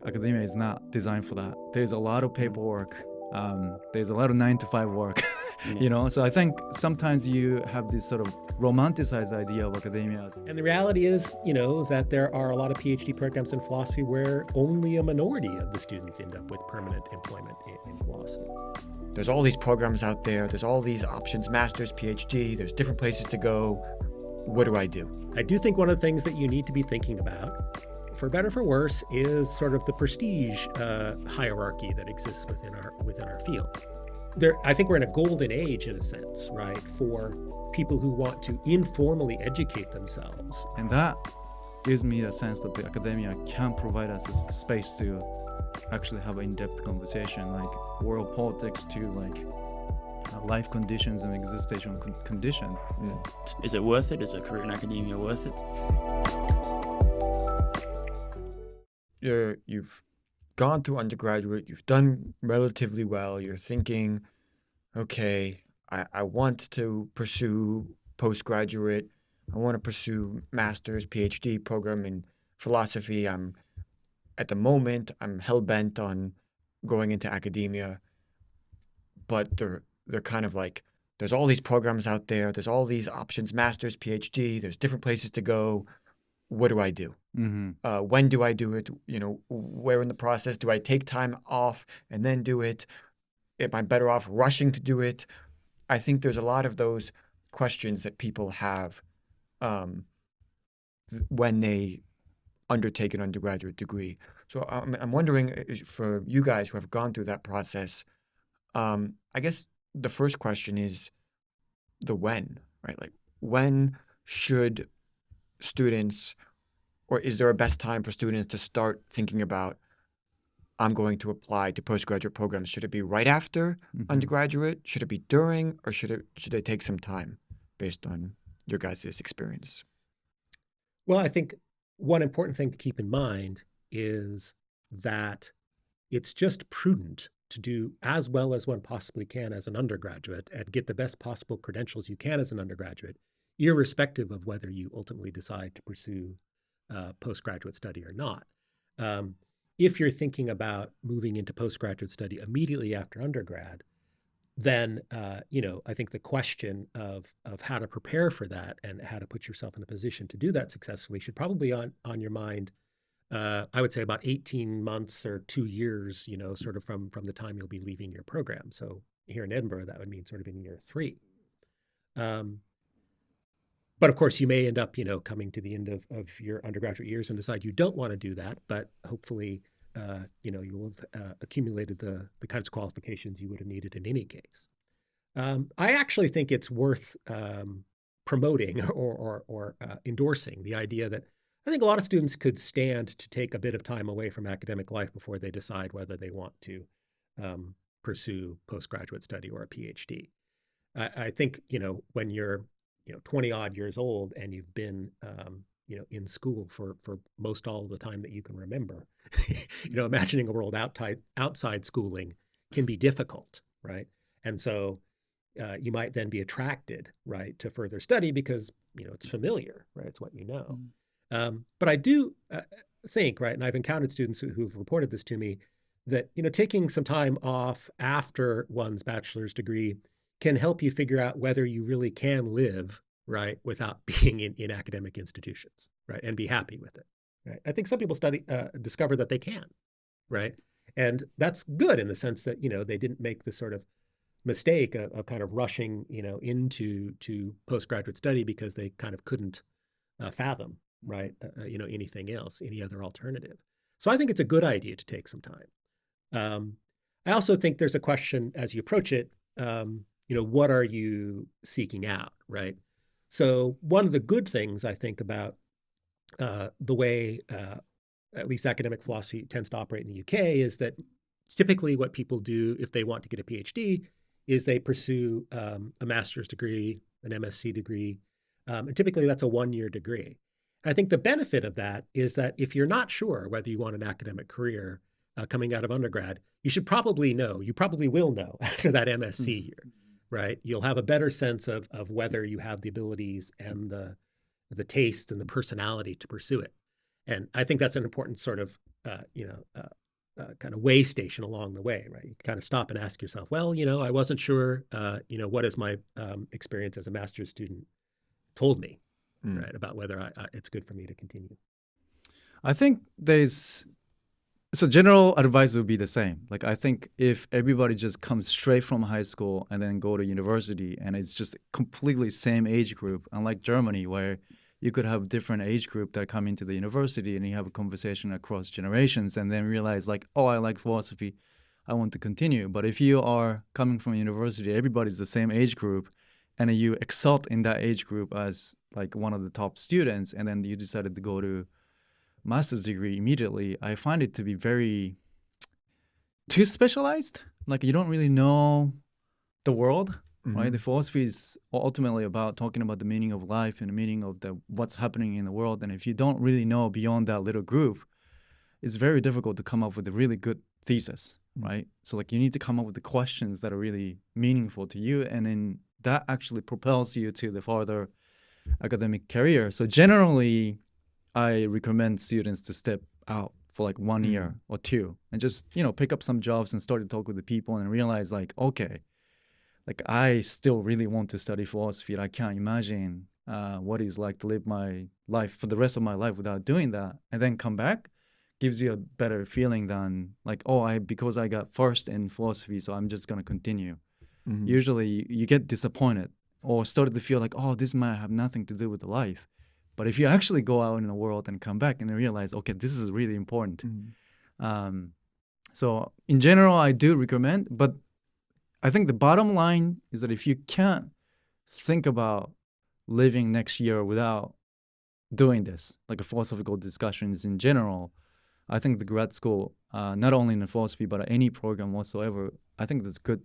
academia is not designed for that. There's a lot of paperwork. There's a lot of 9 to 5 work, So I think sometimes you have this sort of romanticized idea of academia. And the reality is, that there are a lot of PhD programs in philosophy where only a minority of the students end up with permanent employment in philosophy. There's all these programs out there. There's all these options, master's, PhD. There's different places to go. What do I do? I do think one of the things that you need to be thinking about, for better or for worse, is sort of the prestige hierarchy that exists within our field. I think we're in a golden age, in a sense, right, for people who want to informally educate themselves. And that gives me a sense that the academia can provide us a space to actually have an in-depth conversation, like world politics to like life conditions and existential condition. Is it worth it? Is a career in academia worth it? You've gone through undergraduate, you've done relatively well, you're thinking, okay, I want to pursue postgraduate, I want to pursue master's, PhD program in philosophy. At the moment, I'm hell-bent on going into academia, but they're kind of like, there's all these programs out there, there's all these options, master's, PhD, there's different places to go. What do I do? When do I do it? Where in the process do I take time off and then do it? Am I better off rushing to do it? I think there's a lot of those questions that people have when they undertake an undergraduate degree. So I'm wondering, for you guys who have gone through that process, I guess the first question is the when, right? Like, when should students, or is there a best time for students to start thinking about, I'm going to apply to postgraduate programs? Should it be right after undergraduate? Should it be during, or should they take some time based on your guys' experience? Well, I think one important thing to keep in mind is that it's just prudent to do as well as one possibly can as an undergraduate and get the best possible credentials you can as an undergraduate, irrespective of whether you ultimately decide to pursue postgraduate study or not. If you're thinking about moving into postgraduate study immediately after undergrad, then I think the question of how to prepare for that and how to put yourself in a position to do that successfully should probably on your mind. I would say about 18 months or 2 years, sort of from the time you'll be leaving your program. So here in Edinburgh, that would mean sort of in year 3. But of course, you may end up, coming to the end of your undergraduate years and decide you don't want to do that. But hopefully, you will have accumulated the kinds of qualifications you would have needed in any case. I actually think it's worth promoting or endorsing the idea that I think a lot of students could stand to take a bit of time away from academic life before they decide whether they want to pursue postgraduate study or a PhD. I think, when you're 20 odd years old and you've been in school for most all of the time that you can remember, imagining a world outside schooling can be difficult, right? And so you might then be attracted, right, to further study because it's familiar, right? It's what you know. But I do think, right, and I've encountered students who've reported this to me, that taking some time off after one's bachelor's degree can help you figure out whether you really can live, right, without being in academic institutions, right, and be happy with it, right? I think some people discover that they can, right? And that's good in the sense that, they didn't make the sort of mistake of kind of rushing, into postgraduate study because they kind of couldn't fathom, right, anything else, any other alternative. So I think it's a good idea to take some time. I also think there's a question as you approach it, what are you seeking out, right? So one of the good things I think about the way at least academic philosophy tends to operate in the UK is that typically what people do if they want to get a PhD is they pursue a master's degree, an MSc degree, and typically that's a 1-year degree. And I think the benefit of that is that if you're not sure whether you want an academic career coming out of undergrad, you probably will know after that MSc year, right? You'll have a better sense of whether you have the abilities and the taste and the personality to pursue it. And I think that's an important sort of kind of way station along the way, right? You kind of stop and ask yourself, well, I wasn't sure, what is my experience as a master's student told me, right, about whether it's good for me to continue. I think so general advice would be the same. Like, I think if everybody just comes straight from high school and then go to university and it's just completely same age group, unlike Germany where you could have different age group that come into the university and you have a conversation across generations and then realize like, oh, I like philosophy, I want to continue. But if you are coming from university, everybody's the same age group and you excelled in that age group as like one of the top students and then you decided to go to master's degree immediately, I find it to be very too specialized. Like you don't really know the world, right? The philosophy is ultimately about talking about the meaning of life and the meaning of what's happening in the world. And if you don't really know beyond that little group, it's very difficult to come up with a really good thesis, right? So like you need to come up with the questions that are really meaningful to you. And then that actually propels you to the further academic career. So generally, I recommend students to step out for like 1 year or two and just, pick up some jobs and start to talk with the people and realize like, okay, like I still really want to study philosophy. I can't imagine what it's like to live my life for the rest of my life without doing that. And then come back gives you a better feeling than like, oh, because I got first in philosophy, so I'm just going to continue. Usually you get disappointed or started to feel like, oh, this might have nothing to do with the life. But if you actually go out in the world and come back and then realize, okay, this is really important. So in general, I do recommend, but I think the bottom line is that if you can't think about living next year without doing this, like a philosophical discussions in general, I think the grad school, not only in philosophy, but any program whatsoever, I think that's good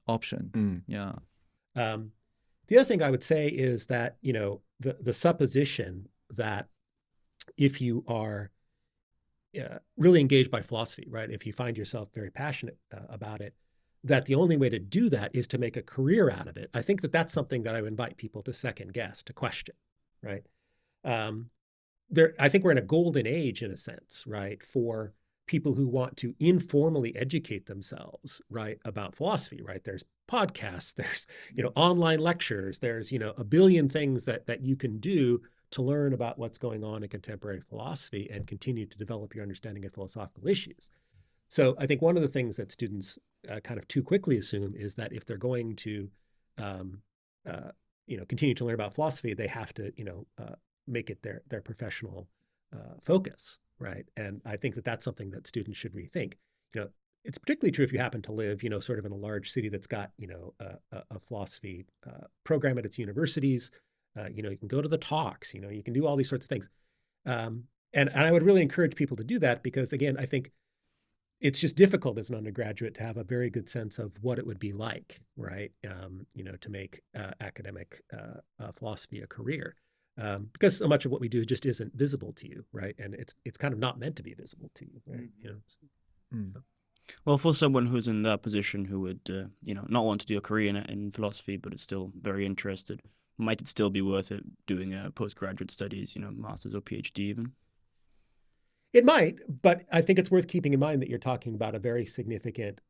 option. Yeah. The other thing I would say is that, the supposition that if you are really engaged by philosophy, right, if you find yourself very passionate about it, that the only way to do that is to make a career out of it. I think that that's something that I would invite people to second guess, to question, right? I think we're in a golden age, in a sense, right, for people who want to informally educate themselves, right, about philosophy, right? There's podcasts, there's, online lectures, there's, a billion things that you can do to learn about what's going on in contemporary philosophy and continue to develop your understanding of philosophical issues. So I think one of the things that students kind of too quickly assume is that if they're going to, continue to learn about philosophy, they have to, make it their professional focus, right? And I think that that's something that students should rethink. It's particularly true if you happen to live, sort of in a large city that's got, a philosophy program at its universities. You can go to the talks, you can do all these sorts of things. And I would really encourage people to do that because, again, I think it's just difficult as an undergraduate to have a very good sense of what it would be like, right? To make academic philosophy a career. Because so much of what we do just isn't visible to you, right? And it's kind of not meant to be visible to you, right? So. Well, for someone who's in that position who would, not want to do a career in philosophy, but is still very interested, might it still be worth it doing postgraduate studies, master's or PhD even? It might, but I think it's worth keeping in mind that you're talking about a very significant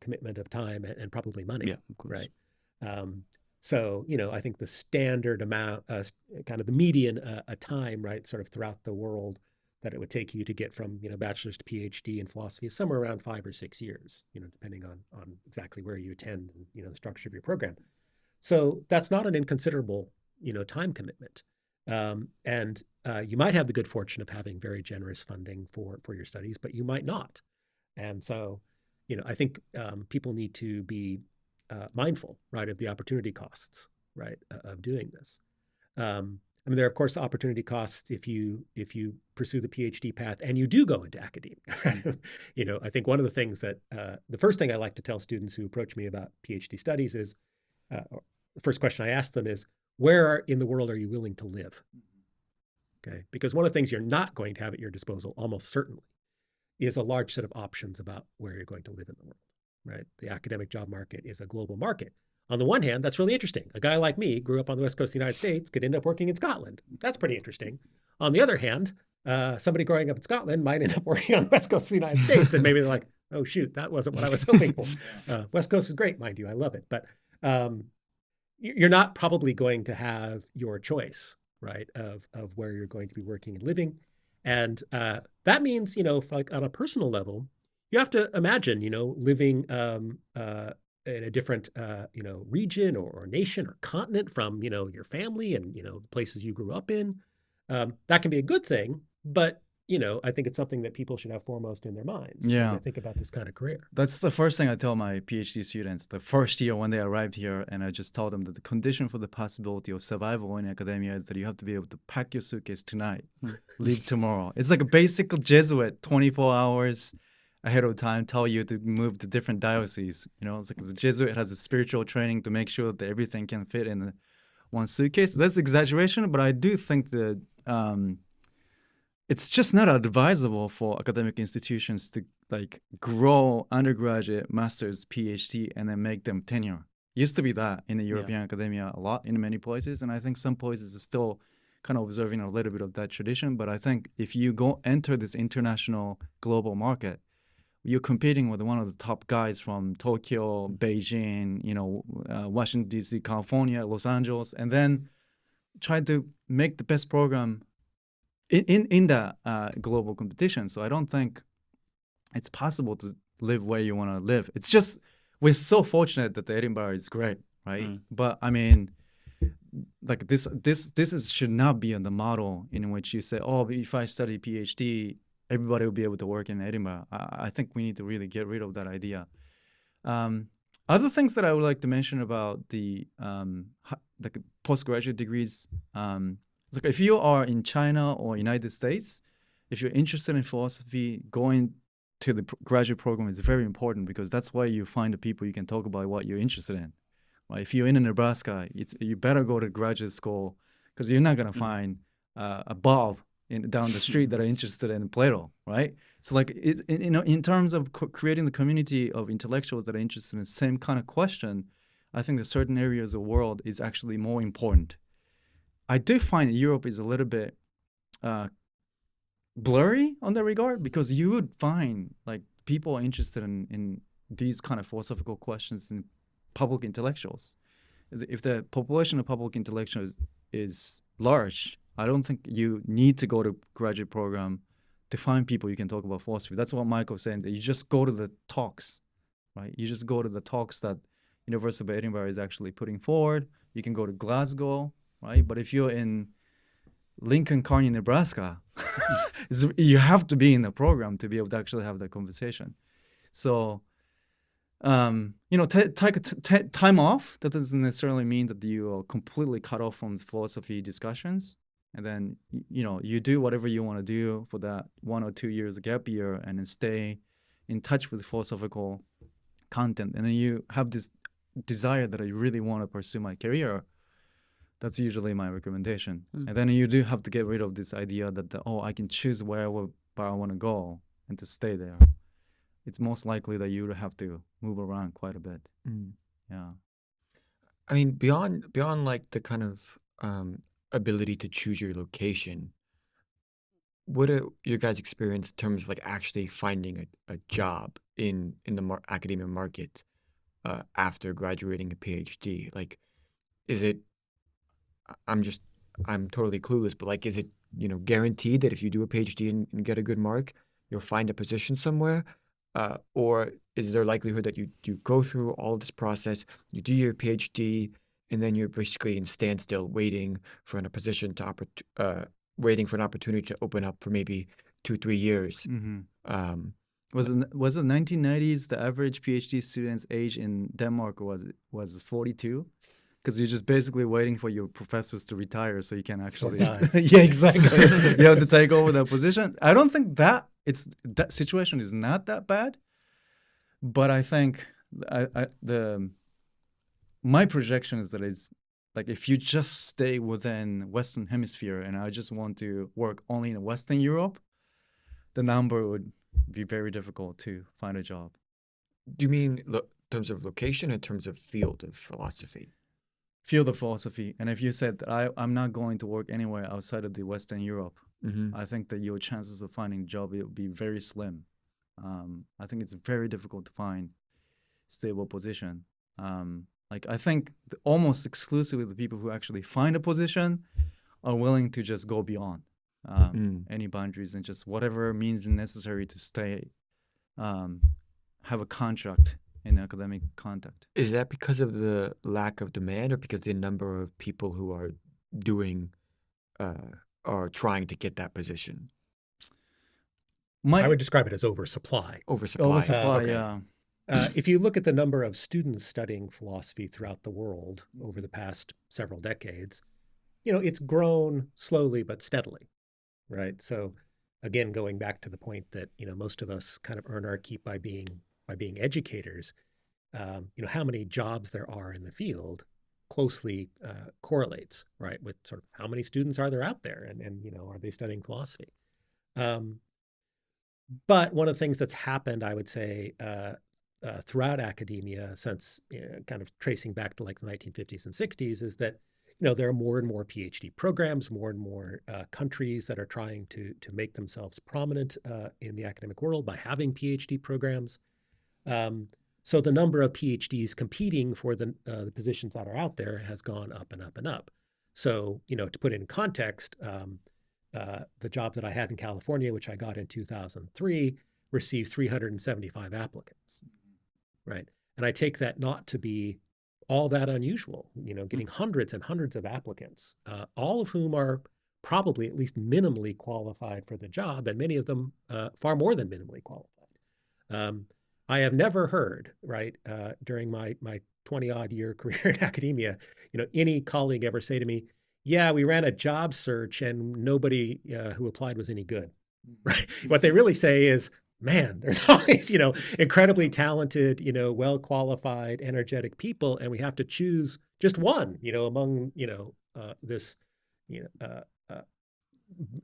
commitment of time and probably money, yeah, of course. Right? So, I think the standard amount, kind of the median time, right, sort of throughout the world that it would take you to get from, bachelor's to PhD in philosophy is somewhere around 5 or 6 years, depending on exactly where you attend and, the structure of your program. So that's not an inconsiderable, time commitment. And you might have the good fortune of having very generous funding for your studies, but you might not. And so, I think people need to be mindful, right, of the opportunity costs, right, of doing this. There are, of course, opportunity costs if you pursue the PhD path and you do go into academia. I think one of the things that the first thing I like to tell students who approach me about PhD studies is, the first question I ask them is, where in the world are you willing to live? Okay, because one of the things you're not going to have at your disposal, almost certainly, is a large set of options about where you're going to live in the world, right? The academic job market is a global market. On the one hand, that's really interesting. A guy like me grew up on the West Coast of the United States, could end up working in Scotland. That's pretty interesting. On the other hand, somebody growing up in Scotland might end up working on the West Coast of the United States. And maybe they're like, oh, shoot, that wasn't what I was hoping for. West Coast is great, mind you. I love it. But you're not probably going to have your choice, right, of where you're going to be working and living. And that means, if, like, on a personal level, you have to imagine, living in a different, region or nation or continent from, your family and, the places you grew up in. That can be a good thing, but, I think it's something that people should have foremost in their minds when they think about this kind of career. That's the first thing I tell my PhD students the first year when they arrived here. And I just told them that the condition for the possibility of survival in academia is that you have to be able to pack your suitcase tonight, leave tomorrow. It's like a basic Jesuit, 24 hours ahead of time, tell you to move to different dioceses. It's like the Jesuit has a spiritual training to make sure that everything can fit in one suitcase. That's exaggeration, but I do think that it's just not advisable for academic institutions to like grow undergraduate, master's, PhD, and then make them tenure. Used to be that in the European academia a lot in many places, and I think some places are still kind of observing a little bit of that tradition. But I think if you enter this international global market, you're competing with one of the top guys from Tokyo, Beijing, Washington, D.C., California, Los Angeles, and then try to make the best program in that global competition. So I don't think it's possible to live where you want to live. It's just we're so fortunate that the Edinburgh is great, right? But I mean, like this should not be the model in which you say, oh, if I study PhD, everybody will be able to work in Edinburgh. I think we need to really get rid of that idea. Other things that I would like to mention about the postgraduate degrees. Like if you are in China or United States, if you're interested in philosophy, going to the graduate program is very important because that's where you find the people you can talk about what you're interested in. Right? If you're in Nebraska, you better go to graduate school because you're not going to find a Bob down the street that are interested in Plato, right? So like, in terms of creating the community of intellectuals that are interested in the same kind of question, I think that certain areas of the world is actually more important. I do find Europe is a little bit blurry on that regard because you would find like people are interested in these kind of philosophical questions in public intellectuals. If the population of public intellectuals is large, I don't think you need to go to graduate program to find people you can talk about philosophy. That's what Michael was saying, that you just go to the talks, right? You just go to the talks that University of Edinburgh is actually putting forward. You can go to Glasgow, right? But if you're in Lincoln County, Nebraska, you have to be in the program to be able to actually have that conversation. So, take time off. That doesn't necessarily mean that you are completely cut off from the philosophy discussions. And then, you do whatever you want to do for that 1 or 2 years gap year and then stay in touch with philosophical content. And then you have this desire that I really want to pursue my career. That's usually my recommendation. And then you do have to get rid of this idea that, I can choose wherever I want to go and to stay there. It's most likely that you would have to move around quite a bit. Yeah. I mean, beyond like the kind of ability to choose your location, what are your guys' experience in terms of like actually finding a job in the academia market after graduating a PhD? Like, is it? I'm totally clueless, but like, is it guaranteed that if you do a PhD and get a good mark, you'll find a position somewhere, or is there likelihood that you go through all this process, you do your PhD, and then you're basically in standstill, waiting for an opportunity to open up for maybe 2-3 years? Was it 1990s? The average PhD student's age in Denmark was 42, because you're just basically waiting for your professors to retire so you can actually yeah, exactly. You have to take over that position. I don't think that situation is not that bad, but I think my projection is that it's like if you just stay within Western Hemisphere and I just want to work only in Western Europe, the number would be very difficult to find a job. Do you mean in terms of location or in terms of field of philosophy? Field of philosophy. And if you said that I'm not going to work anywhere outside of the Western Europe, Mm-hmm. I think that your chances of finding a job will be very slim. I think it's very difficult to find stable position. Like I think almost exclusively the people who actually find a position are willing to just go beyond any boundaries and just whatever means necessary to stay, have a contract in academic contact. Is that because of the lack of demand, or because the number of people who are doing are trying to get that position? I would describe it as oversupply. Oversupply. Oversupply, okay. yeah. If you look at the number of students studying philosophy throughout the world over the past several decades, it's grown slowly but steadily, right? So again, going back to the point that, most of us kind of earn our keep by being educators, how many jobs there are in the field closely correlates, right, with sort of how many students are there out there, and are they studying philosophy? But one of the things that's happened, I would say, throughout academia since kind of tracing back to like the 1950s and 60s is that, there are more and more PhD programs, more and more countries that are trying to make themselves prominent in the academic world by having PhD programs. So the number of PhDs competing for the positions that are out there has gone up and up and up. So, to put it in context, the job that I had in California, which I got in 2003, received 375 applicants, right? And I take that not to be all that unusual, getting hundreds and hundreds of applicants, all of whom are probably at least minimally qualified for the job, and many of them far more than minimally qualified. I have never heard, right, during my 20-odd year career in academia, any colleague ever say to me, yeah, we ran a job search and nobody who applied was any good, right? What they really say is, man, there's always, incredibly talented, well-qualified, energetic people, and we have to choose just one, among, this,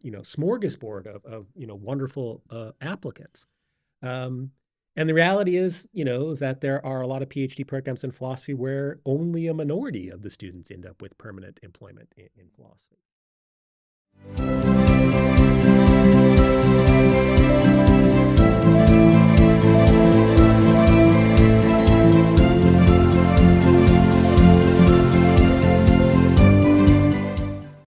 smorgasbord of wonderful applicants. And the reality is, that there are a lot of PhD programs in philosophy where only a minority of the students end up with permanent employment in philosophy.